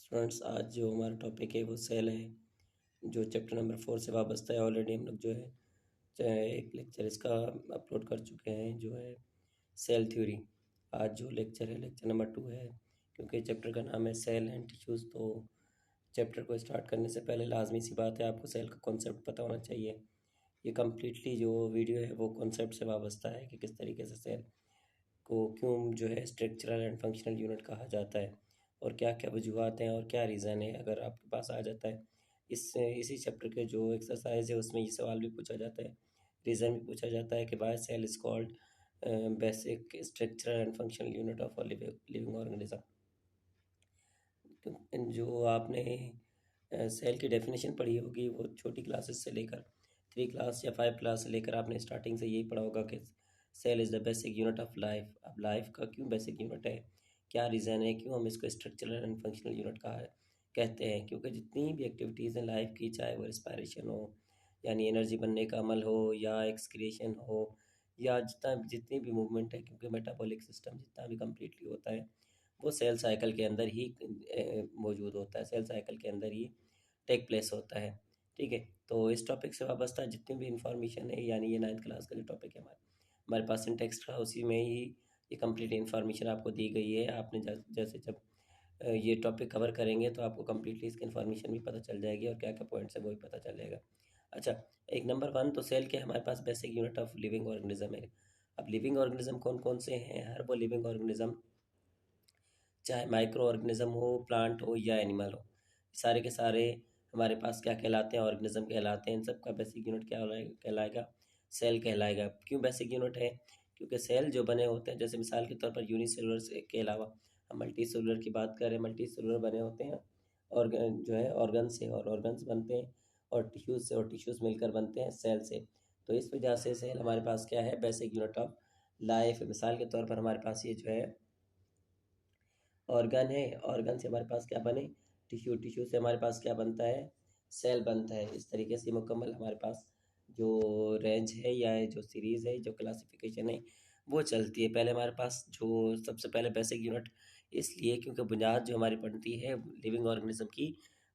Students, आज जो हमारा टॉपिक है वो सेल है, जो चैप्टर नंबर 4 से वाबस्ता है। ऑलरेडी हम लोग जो है चाहे एक लेक्चर इसका अपलोड कर चुके हैं, जो है सेल थ्योरी। आज जो लेक्चर है लेक्चर नंबर 2 है। क्योंकि चैप्टर का नाम है सेल एंड टिश्यूज़, तो चैप्टर को स्टार्ट करने से पहले लाजमी सी बात है, आपको सेल का कॉन्सेप्ट पता होना चाहिए। ये कम्प्लीटली जो वीडियो है वो कॉन्सेप्ट से वाबस्ता है कि किस तरीके से सेल को क्यों जो है स्ट्रक्चरल एंड फंक्शनल यूनिट कहा जाता है, और क्या क्या वजूहत हैं और क्या रीज़न है। अगर आपके पास आ जाता है इसी चैप्टर के जो एक्सरसाइज है उसमें ये सवाल भी पूछा जाता है, रीज़न भी पूछा जाता है कि why cell is called basic structural and functional unit of living organism. जो आपने सेल की डेफिनेशन पढ़ी होगी वो छोटी क्लासेस से लेकर 3 क्लास या 5 क्लास से लेकर आपने स्टार्टिंग से यही पढ़ा होगा कि cell is the basic unit of life. अब लाइफ का क्यों बेसिक यूनिट है, क्या रीज़न है, क्यों हम इसको स्ट्रक्चरल एंड फंक्शनल यूनिट कहा है कहते हैं? क्योंकि जितनी भी एक्टिविटीज़ हैं लाइफ की, चाहे वो रिस्पायरेशन हो यानी एनर्जी बनने का अमल हो, या एक्सक्रिएशन हो, या जितनी भी मूवमेंट है, क्योंकि मेटाबॉलिक सिस्टम जितना भी कम्प्लीटली होता है वो सेल साइकिल के अंदर ही मौजूद होता है, सेल साइकिल के अंदर ही टेक प्लेस होता है। ठीक है, तो इस टॉपिक से वाबस्ता जितनी भी इंफॉर्मेशन है, यानी ये 9th क्लास का जो टॉपिक है हमारे पास इन टेक्स्ट का, उसी में ही ये कंप्लीट इन्फॉर्मेशन आपको दी गई है। आपने जैसे जब ये टॉपिक कवर करेंगे तो आपको कम्प्लीटली इसकी इन्फॉर्मेशन भी पता चल जाएगी और क्या क्या पॉइंट्स है वो भी पता चल जाएगा। अच्छा, एक नंबर 1 तो सेल के हमारे पास basic unit of living organism है। अब लिविंग ऑर्गेनिज्म कौन कौन से हैं? हर वो लिविंग ऑर्गेनिज्म, चाहे माइक्रो ऑर्गेनिज्म हो, प्लांट हो या एनिमल हो, सारे के सारे हमारे पास क्या कहलाते हैं? ऑर्गेनिज्म कहलाते हैं। इन सब का बेसिक यूनिट क्या कहलाएगा? सेल कहलाएगा। क्यों बेसिक यूनिट है? क्योंकि सेल जो बने होते हैं, जैसे मिसाल के तौर पर यूनिसेलुलर के अलावा हम मल्टी सेलुलर की बात करें, मल्टी सेलुलर बने होते हैं और जो है ऑर्गन से, और ऑर्गन्स बनते हैं और टिश्यूज़ से, और टिश्यूज़ मिलकर बनते हैं सेल से। तो इस वजह से सेल हमारे पास क्या है? Basic unit of life. मिसाल के तौर पर हमारे पास ये जो है ऑर्गन है, ऑर्गन से हमारे पास क्या बने? टिश्यू, टिश्यू से हमारे पास क्या बनता है? सेल बनता है। इस तरीके से मुकम्मल हमारे पास जो रेंज है या जो सीरीज़ है, जो क्लासिफिकेशन है वो चलती है। पहले हमारे पास जो सबसे पहले बेसिक यूनिट इसलिए क्योंकि बुनियाद जो हमारी बनती है लिविंग ऑर्गेनिज्म की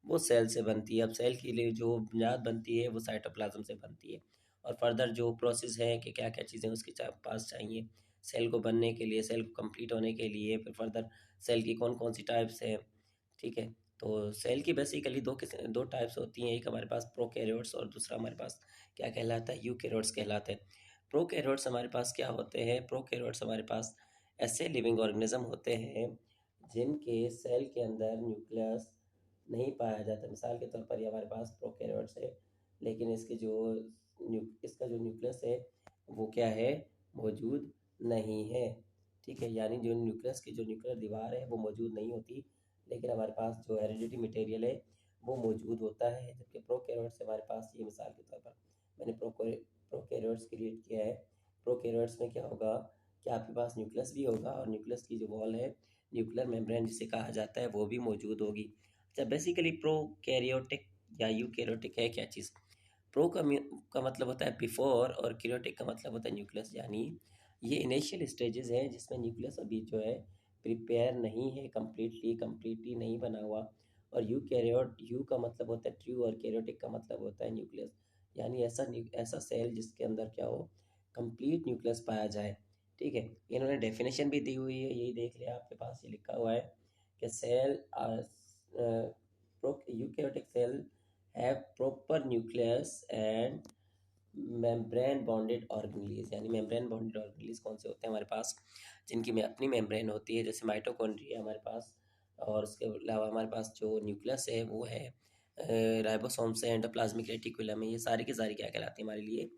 वो सेल से बनती है। अब सेल के लिए जो बुनियाद बनती है वो साइटोप्लाज्म से बनती है, और फर्दर जो प्रोसेस है कि क्या क्या चीज़ें उसके पास चाहिए सेल को बनने के लिए, सेल को कंप्लीट होने के लिए, फिर फर्दर सेल की कौन कौन सी टाइप्स हैं। ठीक है, तो सेल की बेसिकली दो टाइप्स होती हैं। एक हमारे पास प्रोकैरियोट्स और दूसरा हमारे पास क्या कहलाता है? यूकैरियोट्स कहलाते हैं। प्रोकैरियोट्स हमारे पास क्या होते हैं? प्रोकैरियोट्स हमारे पास ऐसे लिविंग ऑर्गेनिज्म होते हैं जिनके सेल के अंदर न्यूक्लियस नहीं पाया जाता। मिसाल के तौर पर ये हमारे पास प्रोकैरियोट्स है, लेकिन इसका जो न्यूक्लियस है वो क्या है? मौजूद नहीं है। ठीक है, यानी जो न्यूक्लियस की जो न्यूक्लियर दीवार है वो मौजूद नहीं होती, लेकिन हमारे पास जो हेरिडिटी मटेरियल है वो मौजूद होता है। जबकि प्रोकैरियोट्स हमारे पास, ये मिसाल के तौर पर मैंने प्रोकैरियोट्स क्रिएट किया है। प्रोकैरियोट्स में क्या होगा कि आपके पास न्यूक्लियस भी होगा, और न्यूक्लियस की जो वॉल है, न्यूक्लियर मेम्ब्रेन जिसे कहा जाता है, वो भी मौजूद होगी। अच्छा, बेसिकली प्रोकैरियोटिक या यूकैरियोटिक है क्या चीज़? का मतलब होता है बिफोर, और कैरियोटिक का मतलब होता है न्यूक्लियस। यानी ये इनिशियल स्टेजेस हैं जिसमें न्यूक्लियस अभी जो है प्रिपेयर नहीं है, कम्प्लीटली नहीं बना हुआ। और यू का मतलब होता है ट्रू, और कैरियोटिक का मतलब होता है न्यूक्लियस। यानी ऐसा सेल जिसके अंदर क्या हो? कंप्लीट न्यूक्लियस पाया जाए। ठीक है, इन्होंने डेफिनेशन भी दी हुई है, यही देख लिया आपके पास, ये लिखा हुआ है कि cell eukaryotic cell have proper nucleus and membrane bounded organelles. यानी मेम्ब्रेन बॉन्डेड ऑर्गेनेलीज कौन से होते हैं हमारे पास? जिनकी में अपनी मेम्ब्रेन होती है, जैसे माइटोकॉन्ड्रिया हमारे पास, और उसके अलावा हमारे पास जो न्यूक्लियस है वो है राइबोसोम से, एंडोप्लाज्मिक रेटिकुलम है। ये सारी की सारी क्या कहलाती है हमारे लिए?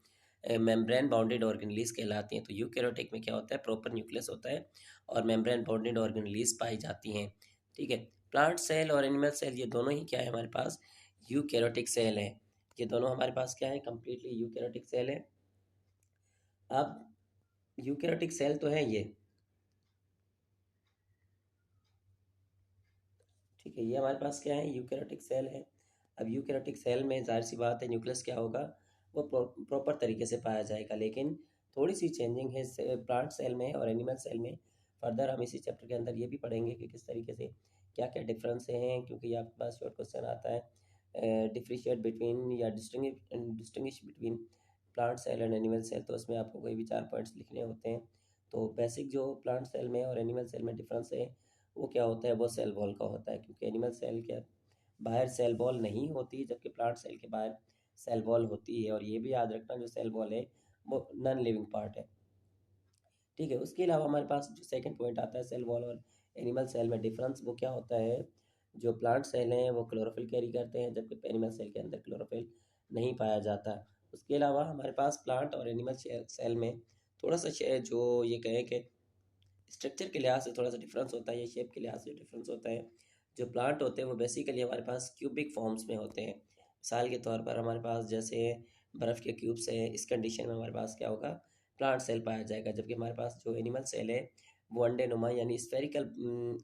मेम्ब्रेन बाउंडेड ऑर्गेनेलीज कहलाती हैं। तो यूकैरियोटिक में क्या होता है? प्रॉपर न्यूक्लियस होता है और मेम्ब्रेन बाउंडेड ऑर्गेनेलीज पाई जाती हैं। ठीक है, प्लांट सेल और एनिमल सेल ये दोनों ही क्या है हमारे पास? यूकैरियोटिक सेल है। ये दोनों हमारे पास क्या है? कंप्लीटली यूकैरियोटिक सेल है। अब यूकैरियोटिक सेल तो है ये, ठीक है, ये हमारे पास क्या है? यूकैरियोटिक सेल है। अब यूकैरियोटिक सेल में जाहिर सी बात है न्यूक्लियस क्या होगा? वो प्रॉपर तरीके से पाया जाएगा, लेकिन थोड़ी सी चेंजिंग है प्लांट सेल में और एनिमल सेल में। फर्दर हम इसी चैप्टर के अंदर ये भी पढ़ेंगे कि किस तरीके से क्या क्या डिफरेंस हैं, क्योंकि आपके पास शॉर्ट क्वेश्चन आता है डिफ्रेंशिएट बिटवीन या distinguish between plant cell and animal cell, तो उसमें आपको कोई भी 4 पॉइंट्स लिखने होते हैं। तो बेसिक जो प्लांट सेल में और एनिमल सेल में डिफरेंस है वो क्या होता है, वो सेल वॉल का होता है, क्योंकि एनिमल सेल के बाहर सेल वॉल नहीं होती, जबकि प्लांट सेल के बाहर सेल वॉल होती है। और ये भी याद रखना, जो सेल वॉल है वो नॉन लिविंग पार्ट है, ठीक है। उसके अलावा हमारे पास जो सेकंड पॉइंट आता है सेल वॉल और एनिमल सेल में डिफरेंस, वो क्या होता है, जो प्लांट सेल हैं वो क्लोरोफिल कैरी करते हैं, जबकि एनिमल सेल के अंदर क्लोरोफिल नहीं पाया जाता। उसके अलावा हमारे पास प्लांट और एनिमल सेल में थोड़ा सा जो ये कहें कि स्ट्रक्चर के लिहाज से थोड़ा सा डिफरेंस होता है, या शेप के लिहाज से डिफरेंस होता है। जो प्लांट होते हैं वो बेसिकली हमारे पास क्यूबिक फॉर्म्स में होते हैं। मिसाल के तौर पर हमारे पास जैसे बर्फ़ के क्यूब्स हैं, इस कंडीशन में हमारे पास क्या होगा, प्लांट सेल पाया जाएगा। जबकि हमारे पास जो एनिमल सेल है वो अंडे नुमा यानी स्फेरिकल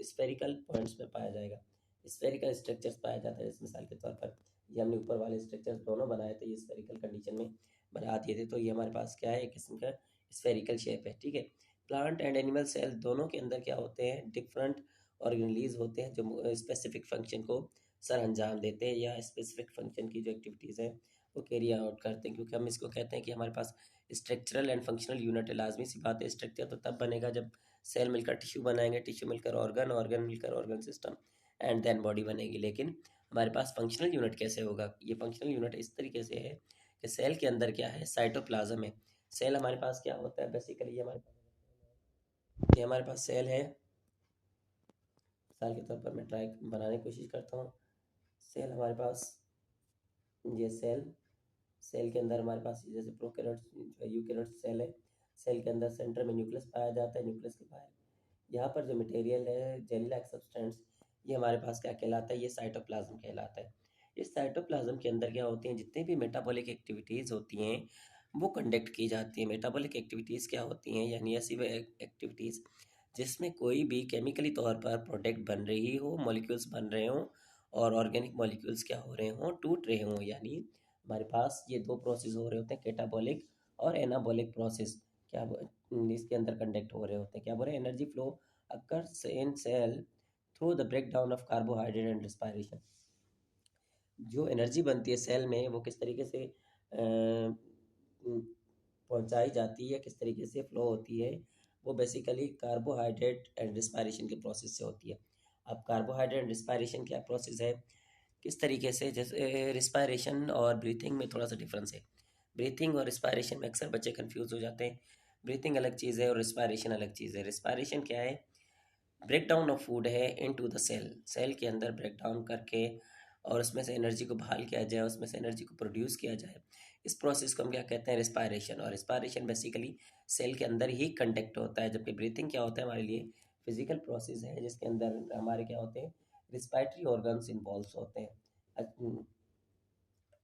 स्फेरिकल पॉइंट्स में पाया जाएगा, स्फेरिकल स्ट्रक्चर्स पाया जाता है। जैसे मिसाल के तौर पर ये हमने ऊपर वाले स्ट्रक्चर्स दोनों बनाए थे, ये स्फेरिकल कंडीशन में बना दिए थे, तो ये हमारे पास क्या है, एक किस्म का स्फेरिकल शेप है, ठीक है। प्लांट एंड एनिमल सेल दोनों के अंदर क्या होते हैं, डिफरेंट ऑर्गेनलीज होते हैं जो स्पेसिफिक फंक्शन को सर अंजाम देते हैं, या स्पेसिफिक फंक्शन की जो एक्टिविटीज़ हैं वो कैरी आउट करते हैं। क्योंकि हम इसको कहते हैं कि हमारे पास स्ट्रक्चरल एंड फंक्शनल यूनिट है। लाजमी सी बात है, स्ट्रक्चर तो तब बनेगा जब सेल मिलकर टिश्यू बनाएंगे, टिश्यू मिलकर ऑर्गन, ऑर्गन मिलकर organ system, and then body बनेगी। लेकिन हमारे पास फंक्शनल यूनिट कैसे होगा, ये फंक्शनल यूनिट इस तरीके से है कि सेल के अंदर क्या है, साइटोप्लाज्म है। सेल हमारे पास क्या होता है, बेसिकली ये हमारे पास सेल है। मिसाल के तौर पर मैं ट्राई बनाने की कोशिश करता हूँ। सेल हमारे पास, ये सेल, सेल के अंदर हमारे पास जैसे प्रोकैरियोट्स यूकैरियोट्स सेल है, सेल के अंदर सेंटर में न्यूक्लियस पाया जाता है, न्यूक्लियस के बाहर यहाँ पर जो मटेरियल है जेली लाइक सब्सटेंस, ये हमारे पास क्या कहलाता है, ये साइटोप्लाज्म कहलाता है। इस साइटोप्लाज्म के अंदर क्या होती हैं, जितनी भी मेटाबॉलिक एक्टिविटीज़ होती हैं वो कंडक्ट की जाती हैं। मेटाबॉलिक एक्टिविटीज़ क्या होती हैं, यानी ऐसी एक्टिविटीज़ जिसमें कोई भी केमिकली तौर पर प्रोडक्ट बन रही हो, मॉलिक्यूल्स बन रहे हों, और ऑर्गेनिक मॉलिक्यूल्स क्या हो रहे हों, टूट रहे हों। यानी हमारे पास ये दो प्रोसेस हो रहे होते हैं, कैटाबॉलिक और एनाबॉलिक प्रोसेस, क्या इसके अंदर कंडक्ट हो रहे होते हैं। क्या बोल रहे हैं, energy flow occurs in cell through the break down of carbohydrate and respiration. जो एनर्जी बनती है सेल में वो किस तरीके से पहुंचाई जाती है, किस तरीके से फ्लो होती है, वो बेसिकली कार्बोहाइड्रेट एंड रिस्पायरेशन के प्रोसेस से होती है। अब कार्बोहाइड्रेट एंड रिस्पायरेशन क्या प्रोसेस है, किस तरीके से, जैसे रिस्पायरेशन और ब्रीथिंग में थोड़ा सा डिफरेंस है। ब्रीथिंग और रिस्पायरेशन में अक्सर बच्चे कंफ्यूज हो जाते हैं। ब्रीथिंग अलग चीज़ है और रिस्पायरेशन अलग चीज़ है। रिस्पायरेशन क्या है, ब्रेक डाउन ऑफ फूड है इनटू द सेल, सेल के अंदर ब्रेक डाउन करके और उसमें से एनर्जी को बहाल किया जाए, उसमें से एनर्जी को प्रोड्यूस किया जाए, इस प्रोसेस को हम क्या कहते हैं, रिस्पायरेशन। और रिस्पायरेशन बेसिकली सेल के अंदर ही कंडक्ट होता है, जबकि ब्रीथिंग क्या होता है, हमारे लिए फिजिकल प्रोसेस है जिसके अंदर हमारे क्या होते हैं, रिस्पायरेटरी ऑर्गन्स इन्वॉल्व होते हैं,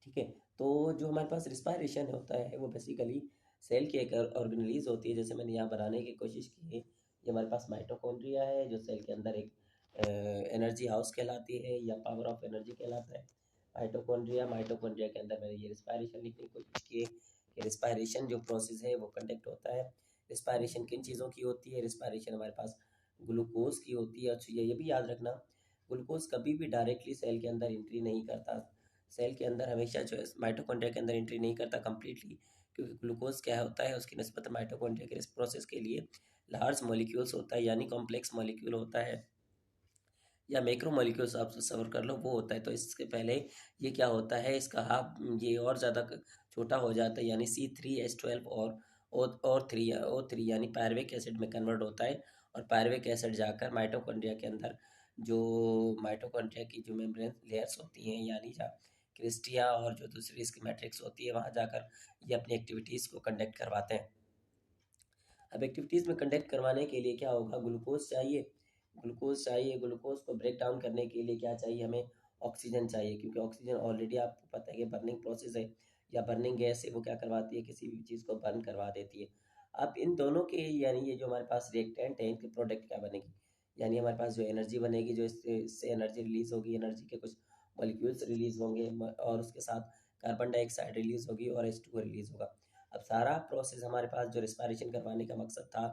ठीक है। तो जो हमारे पास रिस्पायरेशन होता है वो बेसिकली सेल की एक ऑर्गेनलीज होती है, जैसे मैंने यहाँ बनाने की कोशिश की है। ये हमारे पास माइटोकॉन्ड्रिया है जो सेल के अंदर एक एनर्जी हाउस कहलाती है, या पावर ऑफ एनर्जी कहलाता है माइटोकॉन्ड्रिया। माइटोकॉन्ड्रिया के अंदर मैंने ये रिस्पायरेशन लिखने की कोशिश की है कि रिस्पायरेशन जो प्रोसेस है वो कंडक्ट होता है। रिस्पायरेशन किन चीज़ों की होती है, रिस्पायरेशन हमारे पास ग्लूकोज की होती है। अच्छा, ये भी याद रखना, ग्लूकोज कभी भी डायरेक्टली सेल के अंदर एंट्री नहीं करता। सेल के अंदर हमेशा जो है माइटोकॉन्ड्रिया के अंदर एंट्री नहीं करता कंप्लीटली, क्योंकि ग्लूकोज क्या होता है, उसकी निस्बत माइटोकॉन्ड्रिया के इस प्रोसेस के लिए लार्ज मॉलिक्यूल्स होता है, यानी कॉम्प्लेक्स मॉलिक्यूल होता है, या मैक्रो मॉलिक्यूल्स आप सफ़र कर लो, वो होता है। तो इसके पहले ये क्या होता है, इसका हाफ ये और ज़्यादा छोटा हो जाता है, यानी C3H12 और O3 यानी पायरविक एसिड में कन्वर्ट होता है। और पायरविक एसिड जाकर माइटोकॉन्ड्रिया के अंदर जो माइटोकॉन्ड्रिया की जो मेम्ब्रेन लेयर्स होती हैं, यानी जहाँ क्रिस्टिया और जो दूसरी इसकी मैट्रिक्स होती है, वहाँ जाकर ये अपनी एक्टिविटीज़ को कंडक्ट करवाते हैं। अब एक्टिविटीज़ में कंडक्ट करवाने के लिए क्या होगा, ग्लूकोज चाहिए, ग्लूकोज चाहिए। ग्लूकोज को ब्रेक डाउन करने के लिए क्या चाहिए, हमें ऑक्सीजन चाहिए, क्योंकि ऑक्सीजन ऑलरेडी आपको पता है कि बर्निंग प्रोसेस है, या बर्निंग गैस है, वो क्या करवाती है, किसी भी चीज़ को बर्न करवा देती है। अब इन दोनों के, यानी ये जो हमारे पास रिएक्टेंट है, इनके प्रोडक्ट क्या बनेगी, यानी हमारे पास जो एनर्जी बनेगी, जो इससे एनर्जी रिलीज़ होगी, एनर्जी के कुछ मॉलिक्यूल्स रिलीज़ होंगे, और उसके साथ कार्बन डाइऑक्साइड रिलीज़ होगी और H2O रिलीज़ होगा। अब सारा प्रोसेस हमारे पास जो रिस्पायरेशन करवाने का मकसद था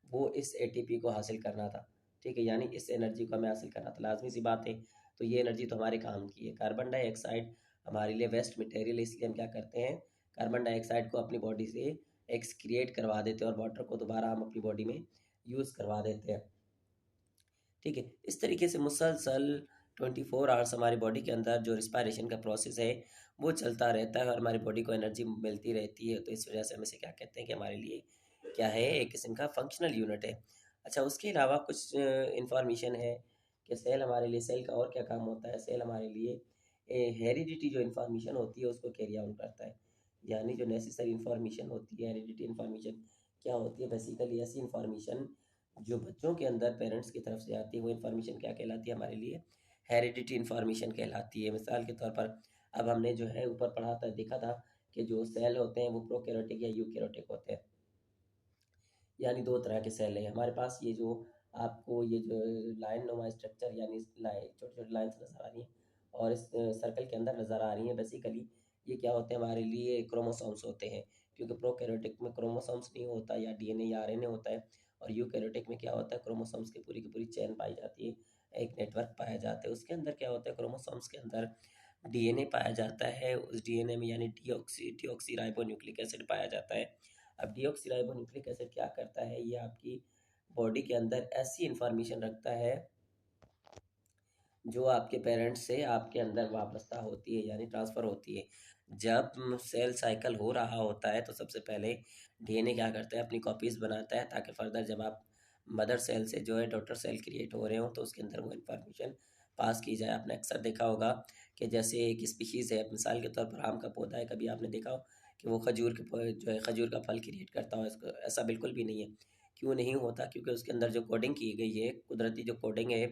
वो इस एटीपी को हासिल करना था, ठीक है, यानी इस एनर्जी को हमें हासिल करना था, लाजमी सी बात है। तो ये एनर्जी तो हमारे काम की है। कार्बन डाइऑक्साइड हमारे लिए वेस्ट मटेरियल है, इसलिए हम क्या करते हैं, कार्बन डाइऑक्साइड को अपनी बॉडी से एक्सक्रिएट करवा देते हैं और वाटर को दोबारा हम अपनी बॉडी में यूज़ करवा देते हैं। ठीक है, इस तरीके से मुसलसल 24 आवर्स हमारी बॉडी के अंदर जो रिस्पायरेशन का प्रोसेस है वो चलता रहता है और हमारी बॉडी को एनर्जी मिलती रहती है। तो इस वजह से हम इसे क्या कहते हैं कि हमारे लिए क्या है, एक किस्म का फंक्शनल यूनिट है। अच्छा, उसके अलावा कुछ इंफॉर्मेशन है कि सेल हमारे लिए, सेल का और क्या काम होता है। सेल हमारे लिए हेरिडिटी जो इन्फॉर्मेशन होती है उसको कैरी आउट करता है, यानी जो नेसेसरी इन्फॉर्मेशन होती है, हेरिडिटी इन्फॉर्मेशन क्या होती है, बेसिकली ऐसी इन्फॉर्मेशन जो बच्चों के अंदर पेरेंट्स की तरफ से आती है, वो इन्फॉर्मेशन क्या कहलाती है, हमारे लिए हेरिडिटी इन्फॉर्मेशन कहलाती है। मिसाल के तौर पर अब हमने जो है ऊपर पढ़ा था, देखा था कि जो सेल होते हैं वो प्रोकैरियोटिक या यूकैरियोटिक होते हैं, यानी दो तरह के सेल हैं हमारे पास। ये जो आपको ये जो लाइन नुमा स्ट्रक्चर यानी लाइन, छोटी छोटी लाइन्स नज़र आ रही हैं और इस सर्कल के अंदर नज़र आ रही हैं, बेसिकली ये क्या होते हैं, हमारे लिए क्रोमोसोम्स होते हैं। क्योंकि प्रोकैरियोटिक में क्रोमोसोम्स नहीं होता, या डीएनए या आरएनए होता है, और यूकैरियोटिक में क्या होता है, क्रोमोसोम्स की पूरी चेन पाई जाती है, एक नेटवर्क पाया जाता है। उसके अंदर क्या होता है, क्रोमोसोम्स के अंदर डीएनए पाया जाता है, उस डीएनए में यानी डीऑक्सी राइबोन्यूक्लिक एसिड पाया जाता है। अब डीऑक्सीराइबोन्यूक्लिक एसिड क्या करता है, ये आपकी बॉडी के अंदर ऐसी इंफॉर्मेशन रखता है जो आपके पेरेंट्स से आपके अंदर वाबस्ता होती है, यानी ट्रांसफ़र होती है। जब सेल साइकिल हो रहा होता है तो सबसे पहले डीएनए क्या करता है, अपनी कॉपीज़ बनाता है, ताकि फर्दर जब आप मदर सेल से जो है डॉटर सेल क्रिएट हो रहे हो तो उसके अंदर वो इन्फॉर्मेशन पास की जाए। आपने अक्सर देखा होगा कि जैसे एक स्पीशीज़ है, मिसाल के तौर पर आम का पौधा है, कभी आपने देखा हो कि वो खजूर के जो है खजूर का फल क्रिएट करता हो, इसको ऐसा बिल्कुल भी नहीं है। क्यों नहीं होता, क्योंकि उसके अंदर जो कोडिंग की गई है, कुदरती जो कोडिंग है,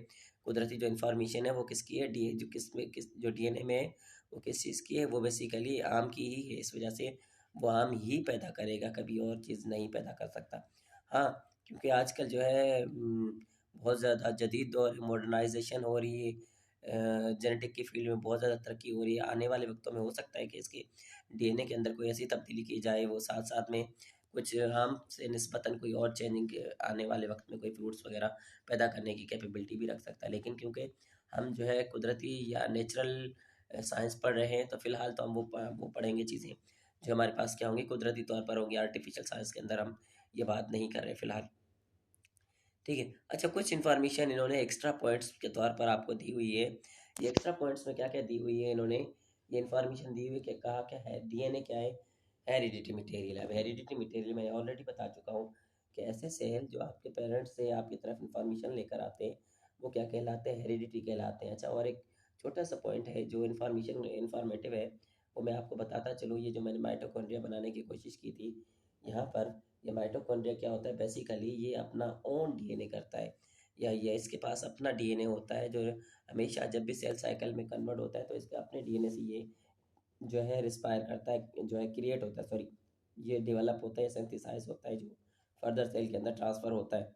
कुदरती जो इन्फॉर्मेशन है वो किसकी है, डी जो किस में किस जो डीएनए में है वो किस चीज़ की है, वो बेसिकली आम की ही है। इस वजह से वो आम ही पैदा करेगा, कभी और चीज़ नहीं पैदा कर सकता। हाँ, क्योंकि आजकल जो है बहुत ज़्यादा जदीद दौर मॉडर्नाइजेशन हो रही है, जेनेटिक की फील्ड में बहुत ज़्यादा तरक्की हो रही है। आने वाले वक्तों में हो सकता है कि इसके डीएनए के अंदर कोई ऐसी तब्दीली की जाए, वो साथ साथ में कुछ आम से निस्बतन कोई और चेंजिंग आने वाले वक्त में कोई फ्रूट्स वगैरह पैदा करने की कैपेबिलिटी भी रख सकता है। लेकिन क्योंकि हम जो है कुदरती या नेचुरल साइंस पढ़ रहे हैं, तो फ़िलहाल तो हम वो पढ़ेंगे चीज़ें जो हमारे पास क्या होंगी, कुदरती तौर पर होंगी। आर्टिफिशियल साइंस के अंदर हम ये बात नहीं कर रहे फ़िलहाल। ठीक है। अच्छा, कुछ इन्फॉर्मेशन इन्होंने एक्स्ट्रा पॉइंट्स के तौर पर आपको दी हुई है। ये एक्स्ट्रा पॉइंट्स में क्या-क्या दी हुई है इन्होंने, ये इन्फॉर्मेशन दी हुई है कि कहा क्या है, डीएनए क्या है, हेरिडिटी मटेरियल है। अब हेरिडिटी मटेरियल मैं ऑलरेडी बता चुका हूँ कि ऐसे सेल जो आपके पेरेंट्स से आपकी तरफ इन्फॉर्मेशन लेकर आते हैं, वो क्या कहलाते हैं, हेरिडिटी कहलाते हैं। अच्छा, और एक छोटा-सा पॉइंट है जो इन्फॉर्मेशन इन्फॉर्मेटिव है, वो मैं आपको बताता चलूँ। ये जो मैंने माइटोकॉन्ड्रिया बनाने की कोशिश की थी, यहाँ पर ये माइटोकॉन्ड्रिया क्या होता है, बेसिकली ये अपना ओन डीएनए करता है, या ये इसके पास अपना डीएनए होता है जो हमेशा जब भी सेल साइकिल में कन्वर्ट होता है तो इसके अपने डीएनए से ये जो है रिस्पायर करता है, जो है क्रिएट होता है, सॉरी, ये डेवलप होता है, सिंथेसाइज होता है, जो फर्दर सेल के अंदर ट्रांसफ़र होता है।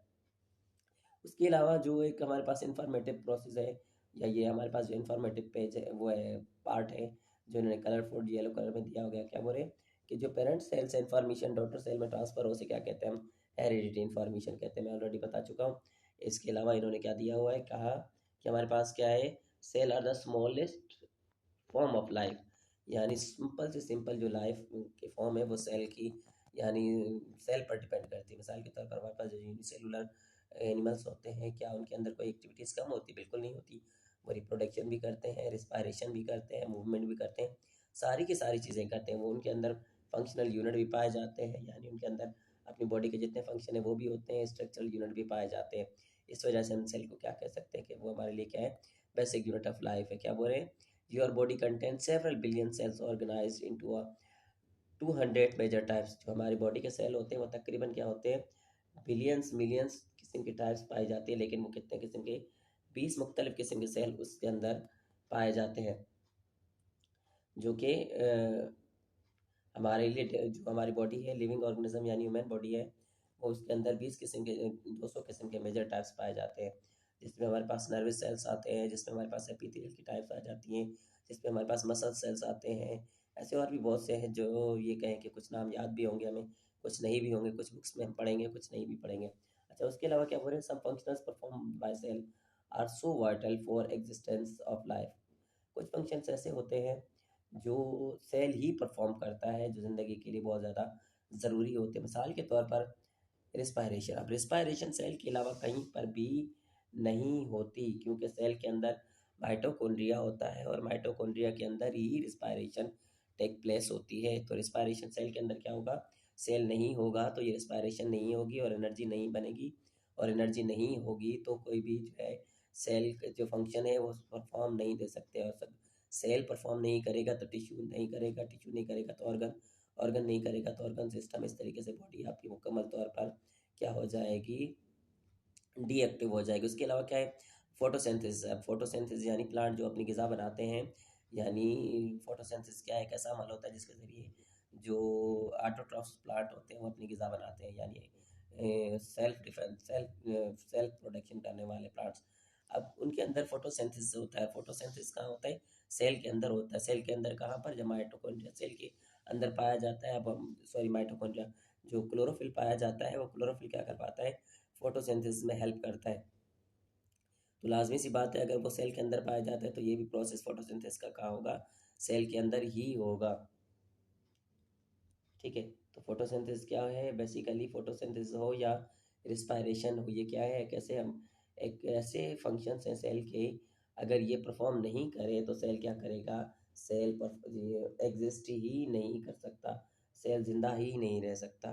उसके अलावा जो एक हमारे पास इंफॉर्मेटिव प्रोसेस है, या ये हमारे पास जो इंफॉर्मेटिव पेज है, वो है पार्ट है जो इन्होंने कलरफुल येलो कलर में दिया हो गया, क्या बोले कि जो पेरेंट सेल से इंफॉर्मेशन डॉटर सेल में ट्रांसफ़र हो, से क्या कहते हैं हम, हेरिडिटी इंफॉर्मेशन कहते हैं। मैं ऑलरेडी बता चुका हूँ। इसके अलावा इन्होंने क्या दिया हुआ है, कहा कि हमारे पास क्या है, cell are the smallest form of life, यानी सिंपल से सिंपल जो लाइफ की फॉर्म है वो सेल की, यानी सेल पर डिपेंड करती है। मिसाल के तौर पर हमारे पास जो यूनिसेलुलर एनिमल्स होते हैं, क्या उनके अंदर कोई एक्टिविटीज़ कम होती, बिल्कुल नहीं होती। वो रिप्रोडक्शन भी करते हैं, रिस्पायरेशन भी करते हैं, मूवमेंट भी करते हैं, सारी की सारी चीज़ें करते हैं। वो उनके अंदर फंक्शनल यूनिट भी पाए जाते हैं, यानी उनके अंदर अपनी बॉडी के जितने फंक्शन है वो भी होते हैं, स्ट्रक्चरल यूनिट भी पाए जाते हैं। इस वजह से हम सेल को क्या कह सकते हैं कि वो हमारे लिए क्या है, बेसिक यूनिट ऑफ लाइफ है। क्या बोल रहे हैं, your body content several billion cells organized into a 200 major types. जो हमारी बॉडी के सेल होते हैं वो तकरीबन क्या होते हैं, बिलियंस मिलियंस किस्म के टाइप्स पाए जाते हैं, लेकिन वो कितने किस्म के, 20 मुख्तलिफ किस्म के सेल उसके अंदर पाए जाते हैं, जो कि हमारे लिए जो हमारी बॉडी है, लिविंग ऑर्गेनिज्म यानी ह्यूमन बॉडी है, वो उसके अंदर 20 किस्म के 200 किस्म के मेजर टाइप्स पाए जाते हैं, जिसमें हमारे पास नर्वस सेल्स आते हैं, जिसमें हमारे पास एपिथेलियल की टाइप्स आ जाती हैं, जिसमें हमारे पास मसल सेल्स आते हैं। ऐसे और भी बहुत से हैं जो ये कहें कि कुछ नाम याद भी होंगे हमें, कुछ नहीं भी होंगे, कुछ बुक्स में हम पढ़ेंगे, कुछ नहीं भी पढ़ेंगे। अच्छा, उसके अलावा क्या बोल रहे हैं, some functions perform by cell are so vital for existence of life. कुछ फंक्शंस ऐसे होते हैं जो सेल ही परफॉर्म करता है, जो ज़िंदगी के लिए बहुत ज़्यादा ज़रूरी होते हैं। मिसाल के तौर पर रिस्पायरेशन, अब रिस्पायरेशन सेल के अलावा कहीं पर भी नहीं होती, क्योंकि सेल के अंदर माइटोकॉन्ड्रिया होता है और माइटोकॉन्ड्रिया के अंदर ही रिस्पायरेशन टेक प्लेस होती है। तो रिस्पायरेशन सेल के अंदर क्या होगा, सेल नहीं होगा तो ये रिस्पायरेशन नहीं होगी और एनर्जी नहीं बनेगी, और एनर्जी नहीं होगी तो कोई भी जो है सेल का जो फंक्शन है वो परफॉर्म नहीं दे सकते। और सब सेल परफॉर्म नहीं करेगा तो टिश्यू नहीं करेगा, टिश्यू नहीं करेगा तो ऑर्गन, ऑर्गन नहीं करेगा तो ऑर्गन सिस्टम। इस तरीके से बॉडी आपकी मुकम्मल तौर पर क्या हो जाएगी, डीएक्टिव हो जाएगी। उसके अलावा क्या है, फोटोसिंथेसिस। अब फोटोसिंथेसिस यानी प्लांट जो अपनी ग़िज़ा बनाते हैं, यानी फोटोसिंथेसिस क्या है, एक ऐसा अमल होता है जिसके ज़रिए जो ऑटोट्रॉफ्स प्लांट होते हैं वो अपनी ग़िज़ा बनाते हैं, यानी सेल्फ डिफेंस, सेल्फ प्रोडक्शन करने वाले प्लांट्स। अब उनके अंदर फोटोसिंथेसिस होता है। फोटोसिंथेसिस कहाँ होता है, सेल के अंदर होता है। सेल के अंदर कहाँ पर, जब माइटोकॉन्ड्रिया सेल के अंदर पाया जाता है। अब हम सॉरी, माइटोकॉन्ड्रिया जो क्लोरोफिल पाया जाता है, वो क्लोरोफिल क्या कर पाता है, फोटोसिंथेसिस में हेल्प करता है। तो लाजमी सी बात है, अगर वो सेल के अंदर पाया जाता है तो ये भी प्रोसेस फोटोसिंथेसिस का कहाँ होगा, सेल के अंदर ही होगा। ठीक है, तो फोटोसिंथेसिस क्या है, बेसिकली फोटोसिंथेसिस हो या रिस्पायरेशन हो, ये क्या है, कैसे हम एक ऐसे फंक्शंस हैं सेल के, अगर ये परफॉर्म नहीं करे तो सेल क्या करेगा, सेल पर एग्जिस्ट ही नहीं कर सकता, सेल जिंदा ही नहीं रह सकता।